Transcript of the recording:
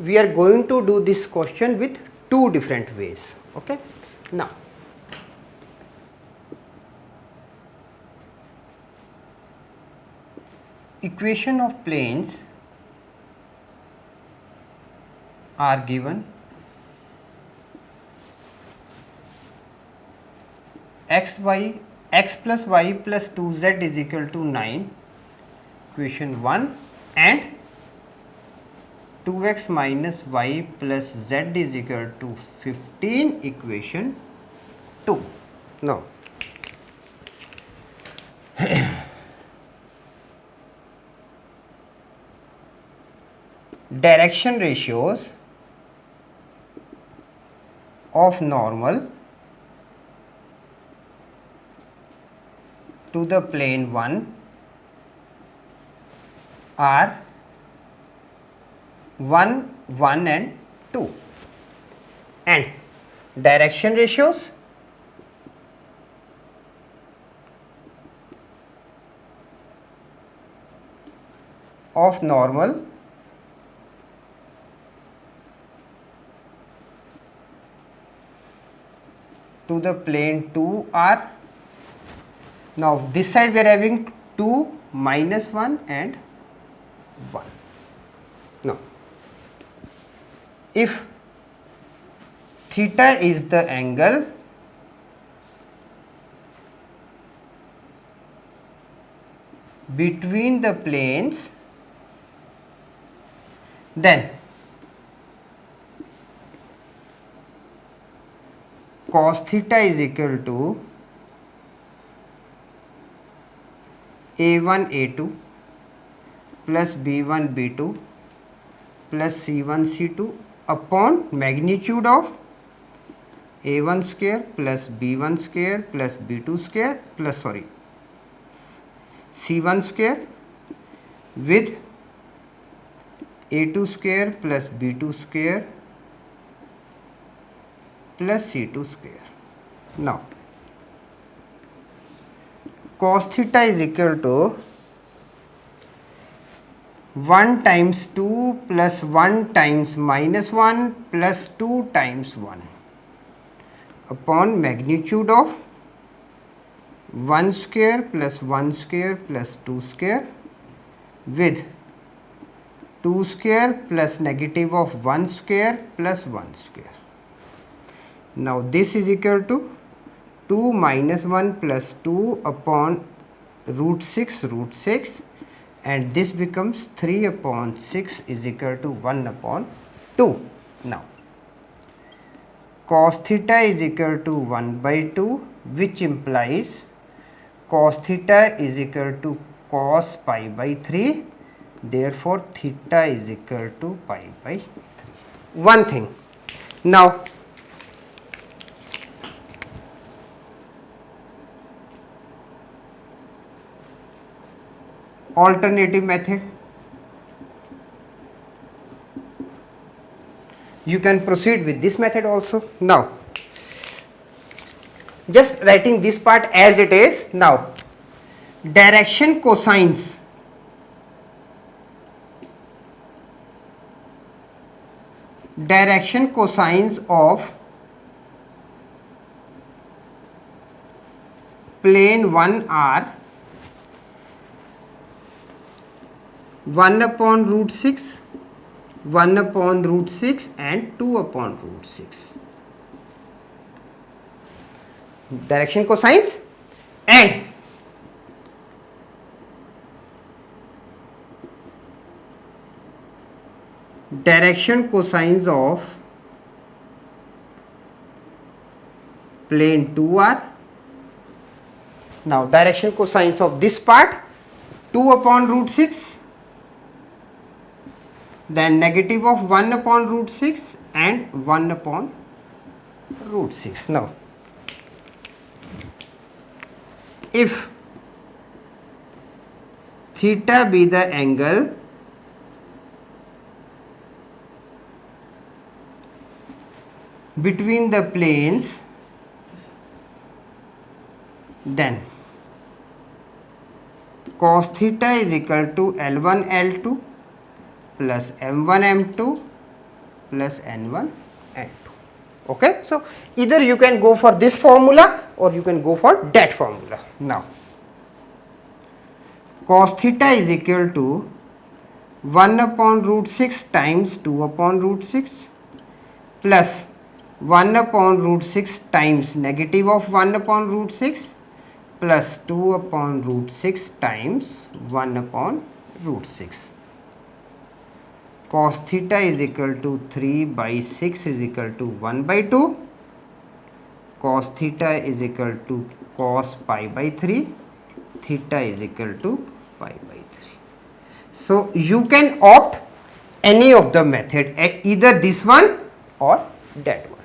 we are going to do this question with two different ways. Okay. Now, equation of planes are given. X plus y plus 2z is equal to 9, equation 1, and 2x minus y plus z is equal to 15, equation 2. Now, direction ratios of normal to the plane 1 are 1, 1 and 2, and direction ratios of normal to the plane 2 are, now this side we are having 2, minus 1 and 1. Now, if theta is the angle between the planes, then cos theta is equal to a1 a2 plus b1 b2 plus c1 c2 upon magnitude of a1 square plus b1 square plus b2 square plus c1 square with a2 square plus b2 square plus c2 square. Now, cos theta is equal to 1 times 2 plus 1 times minus 1 plus 2 times 1 upon magnitude of 1 square plus 1 square plus 2 square with 2 square plus negative of 1 square plus 1 square. Now, this is equal to 2 minus 1 plus 2 upon root 6, and this becomes 3 upon 6 is equal to 1 upon 2. Now, cos theta is equal to 1 by 2, which implies cos theta is equal to cos pi by 3. Therefore, theta is equal to pi by 3. One thing. Now, alternative method, you can proceed with this method also. Now, just writing this part as it is. Now, direction cosines of plane 1 are 1 upon root 6, 1 upon root 6 and 2 upon root 6. Direction cosines, and direction cosines of plane 2 are, now direction cosines of this part 2 upon root 6, then negative of 1 upon root 6 and 1 upon root 6. Now, if theta be the angle between the planes, then cos theta is equal to L1 L2 plus M1 M2 plus n1 n2. Okay, so either you can go for this formula or you can go for that formula. Now cos theta is equal to 1 upon root 6 times 2 upon root 6 plus 1 upon root 6 times negative of 1 upon root 6 plus 2 upon root 6 times 1 upon root 6. Cos theta is equal to 3 by 6 is equal to 1 by 2. Cos theta is equal to cos pi by 3. Theta is equal to pi by 3. So you can opt any of the method, either this one or that one.